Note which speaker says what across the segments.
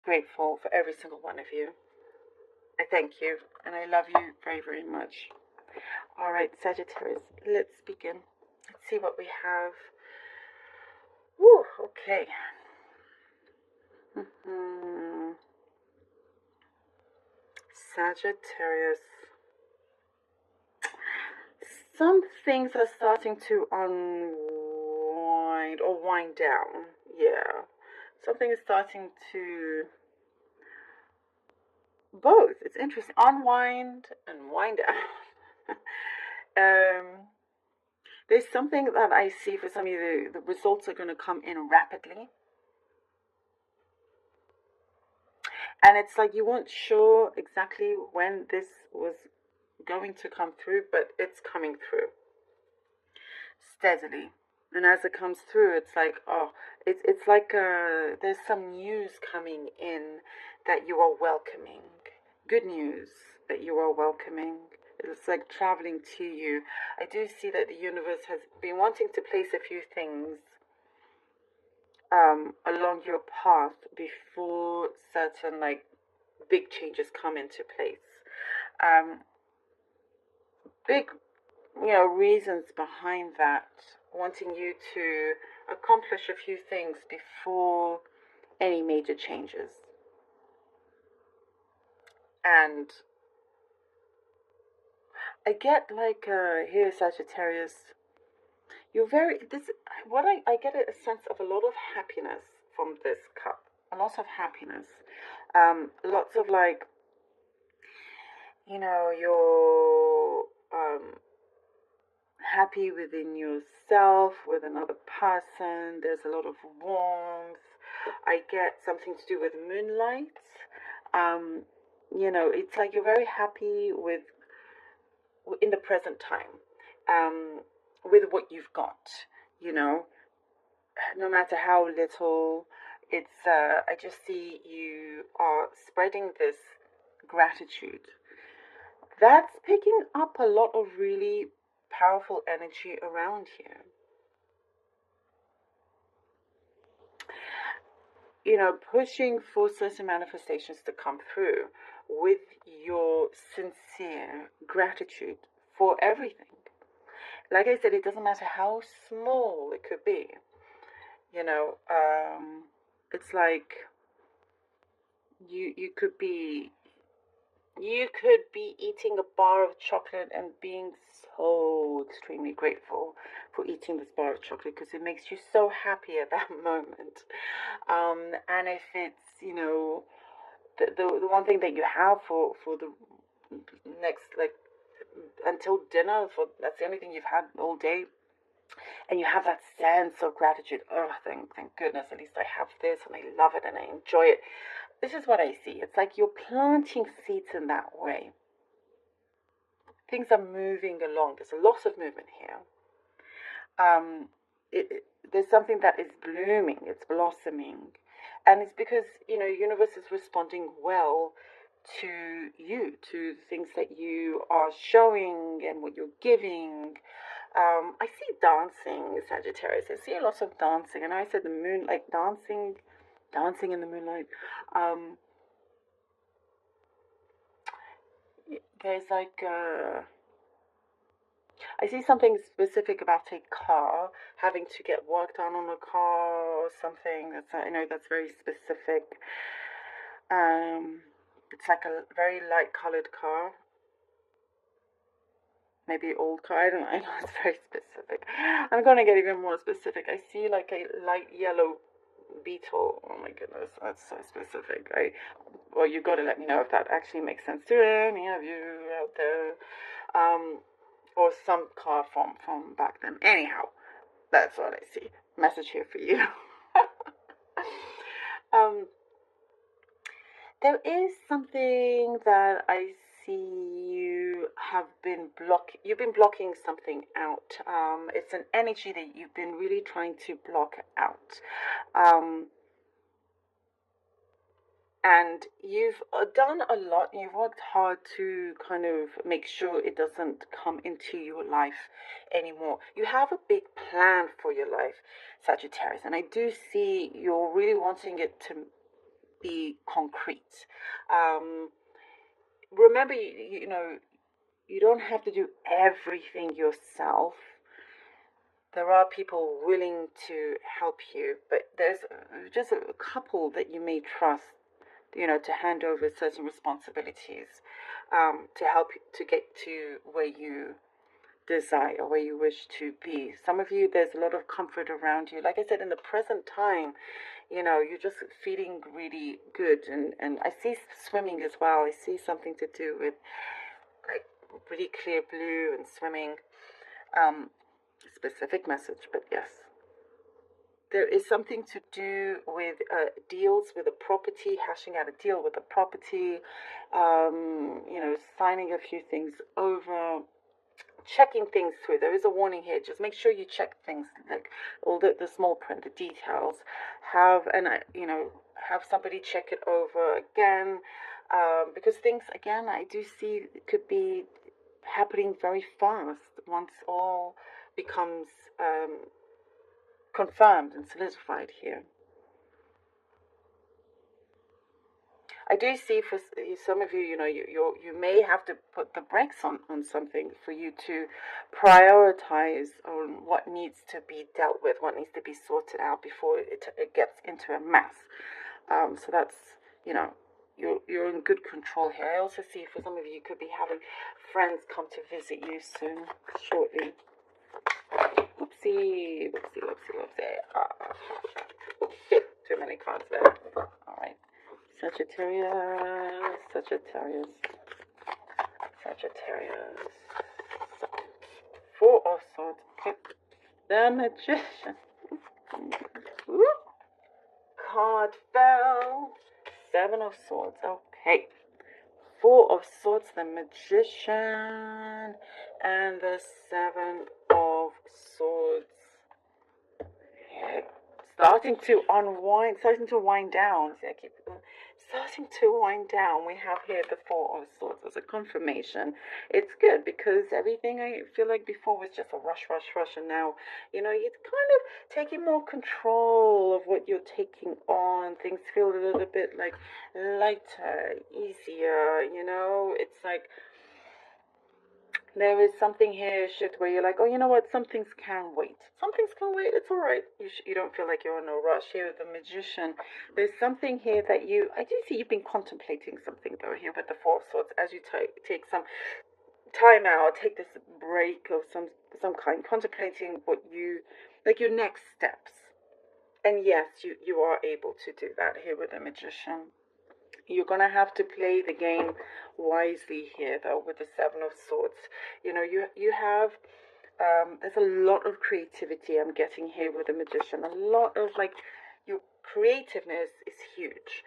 Speaker 1: grateful for every single one of you. I thank you, and I love you very, very much. All right, Sagittarius, let's begin. Let's see what we have. Woo, okay. Sagittarius. Some things are starting to unwind or wind down. Yeah. Something is starting to both. It's interesting. Unwind and wind down. There's something that I see for some of you, the results are going to come in rapidly. And it's like you weren't sure exactly when this was going to come through, but it's coming through steadily. And as it comes through, it's like, oh, it's like there's some news coming in that you are welcoming. Good news that you are welcoming. It's like traveling to you. I do see that the universe has been wanting to place a few things along your path before certain like big changes come into place. Big, reasons behind that, wanting you to accomplish a few things before any major changes. And I get like here, Sagittarius, you're very I get a sense of a lot of happiness from this cup. A lot of happiness. Lots of like, you're happy within yourself, with another person. There's a lot of warmth. I get something to do with moonlight. It's like you're very happy with in the present time, with what you've got. No matter how little. It's I just see you are spreading this gratitude. That's picking up a lot of really powerful energy around here. Pushing for certain manifestations to come through with your sincere gratitude for everything. Like I said, it doesn't matter how small it could be. It's like you could be eating a bar of chocolate and being so extremely grateful for eating this bar of chocolate because it makes you so happy at that moment. And if it's, the one thing that you have for the next, like, until dinner, that's the only thing you've had all day, and you have that sense of gratitude. Oh, thank goodness, at least I have this and I love it and I enjoy it. This is what I see. It's like you're planting seeds in that way. Things are moving along. There's a lot of movement here. There's something that is blooming. It's blossoming. And it's because, universe is responding well to you, to the things that you are showing and what you're giving. I see dancing, Sagittarius. I see a lot of dancing. And I said the moon, like dancing in the moonlight. There's like I see something specific about a car, having to get work done on a car or something. That's very specific. It's like a very light colored car. Maybe old car. I don't know. I know it's very specific. I'm gonna get even more specific. I see like a light yellow beetle. Oh my goodness, that's so specific. Well, you got to let me know if that actually makes sense to any of you out there. Or some car from back then. Anyhow, that's what I see. Message here for you. There is something that I see you've been blocking something out. It's an energy that you've been really trying to block out. And you've done a lot, you've worked hard to kind of make sure it doesn't come into your life anymore. You have a big plan for your life, Sagittarius, and I do see you're really wanting it be concrete. Remember, you don't have to do everything yourself. There are people willing to help you, but there's just a couple that you may trust, to hand over certain responsibilities, to help you to get to where you desire, where you wish to be. Some of you, there's a lot of comfort around you. Like I said, in the present time, you're just feeling really good. And I see swimming as well. I see something to do with like pretty clear blue and swimming. Specific message, but yes. There is something to do with deals with a property, hashing out a deal with a property, signing a few things over, checking things through. There is a warning here. Just make sure you check things, like all the small print, the details. Have somebody check it over again, because things, again, I do see it could be happening very fast once all becomes confirmed and solidified here. I do see for some of you, you may have to put the brakes on something for you to prioritize on what needs to be dealt with, what needs to be sorted out before it gets into a mess. So that's, you're in good control here. I also see for some of you could be having friends come to visit you soon, shortly. Whoopsie, whoopsie, whoopsie, whoopsie. Too many cards there. All right. Sagittarius, Sagittarius, Sagittarius. Four of Swords. Okay. The Magician. Card fell. Seven of Swords. Okay. Four of Swords, the Magician, and the Seven of Swords. Starting to unwind, starting to wind down. See, I keep starting to wind down. We have here the Four of Swords as a confirmation. It's good because everything I feel like before was just a rush, and now, you're kind of taking more control of what you're taking on. Things feel a little bit like lighter, easier, It's like there is something here, shift, where you're like, oh, you know what? Some things can wait. Some things can wait. It's all right. You don't feel like you're in a rush here with the Magician. There's something here that I do see you've been contemplating something though here with the Four of Swords as you take some time out, take this break of some kind, contemplating what like your next steps. And yes, you are able to do that here with the Magician. You're going to have to play the game wisely here, though, with the Seven of Swords. You have, there's a lot of creativity I'm getting here with the Magician. A lot of, your creativeness is huge.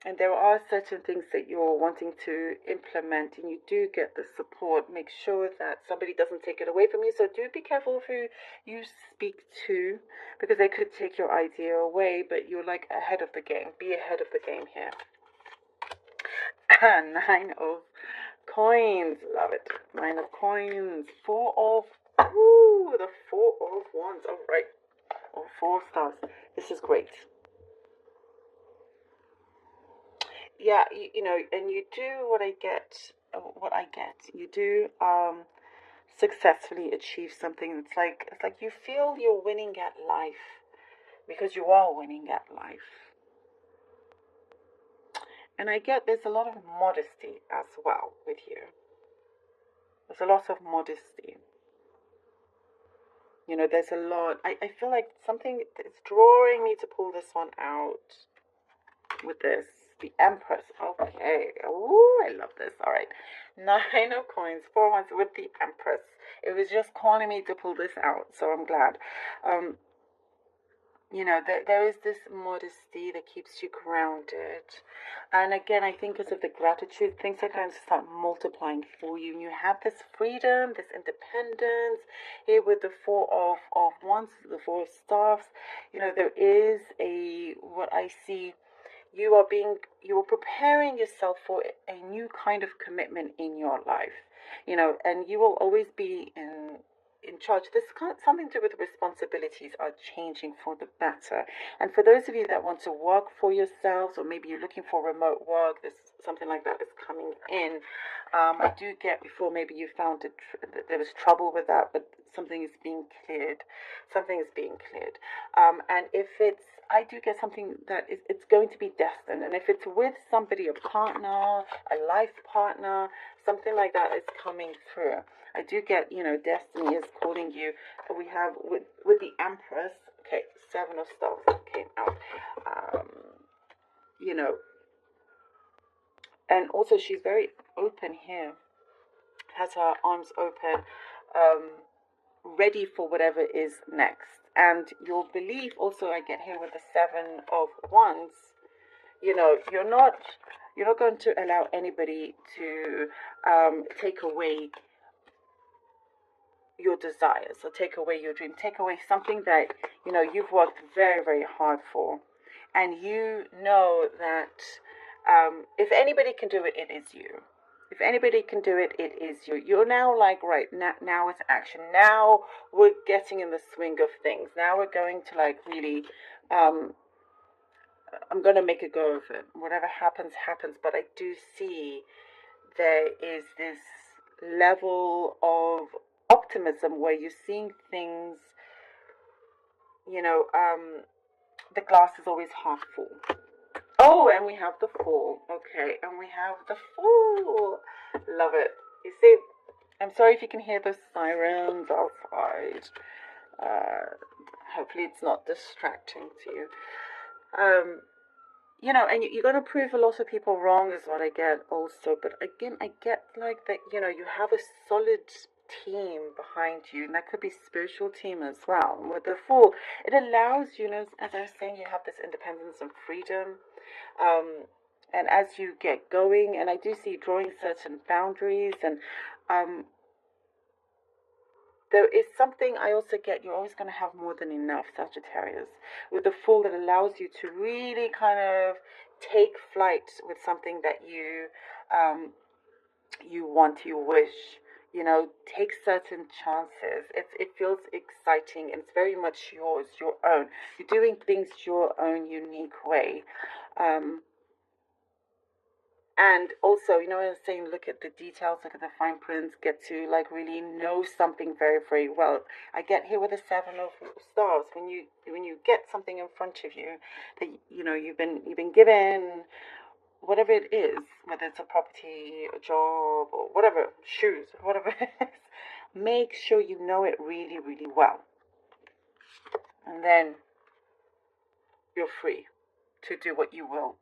Speaker 1: And there are certain things that you're wanting to implement, and you do get the support. Make sure that somebody doesn't take it away from you. So do be careful who you speak to, because they could take your idea away, but you're like ahead of the game. Be ahead of the game here. Nine of Coins. Love it. Nine of Coins. The Four of Wands. All right. Oh, 4 stars. This is great. Yeah, and you do what I get. You do successfully achieve something. It's like you feel you're winning at life, because you are winning at life. And I get there's a lot of modesty as well with you. There's a lot of modesty. There's a lot. I feel like something is drawing me to pull this one out with this. The Empress. Okay. Oh, I love this. All right. 9 of Coins. 4 ones with the Empress. It was just calling me to pull this out, so I'm glad. There is this modesty that keeps you grounded. And again, I think because of the gratitude, things are going to start multiplying for you. And you have this freedom, this independence. Here with the Four of Wands, the Four of Staffs, there is what I see, you are preparing yourself for a new kind of commitment in your life. And you will always be in in charge. This something to do with responsibilities are changing for the better. And for those of you that want to work for yourselves, or maybe you're looking for remote work, there's something like that is coming in. I do get before maybe you found it there was trouble with that, but something is being cleared. Something is being cleared. And if it's I do get something that it's going to be destined, and if it's with somebody, a partner, a life partner, something like that is coming through. I do get, destiny is calling you. We have with the Empress. Okay, Seven of Stars came out. Um, you know, and also she's very open here. Has her arms open, ready for whatever is next. And your belief also, I get here with the Seven of Wands. You're not going to allow anybody to take away your desires, or take away your dream, take away something that you've worked very, very hard for, and you know that if anybody can do it, it is you. If anybody can do it, it is you. You're now like, right, now it's action. Now we're getting in the swing of things. Now we're going to like really, I'm going to make a go of it. Whatever happens, happens. But I do see there is this level of optimism where you're seeing things, the glass is always half full. Oh, and we have the Fool. Okay, and we have the Fool. Love it. You see, I'm sorry if you can hear the sirens outside. Hopefully it's not distracting to you. And you're going to prove a lot of people wrong is what I get also. But again, I get like that, you have a solid team behind you, and that could be spiritual team as well. With the Fool, it allows you, as I was saying, you have this independence and freedom. And as you get going, and I do see drawing certain boundaries, and there is something I also get, you're always going to have more than enough, Sagittarius, with the Fool, that allows you to really kind of take flight with something that you want, you wish, take certain chances. It feels exciting, and it's very much yours, your own. You're doing things your own unique way. And also, I was saying, look at the details, look at the fine prints, get to like really know something very, very well. I get here with the Seven of Stars. When you get something in front of you that you've been given, whatever it is, whether it's a property, a job, or whatever, shoes, whatever it is, make sure you know it really, really well. And then you're free to do what you want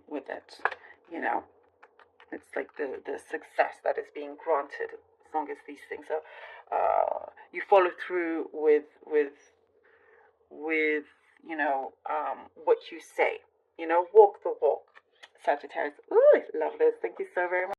Speaker 1: with it. It's like the success that is being granted, as long as these things are, you follow through with what you say. Walk the walk, Sagittarius. Ooh, I love this. Thank you so very much.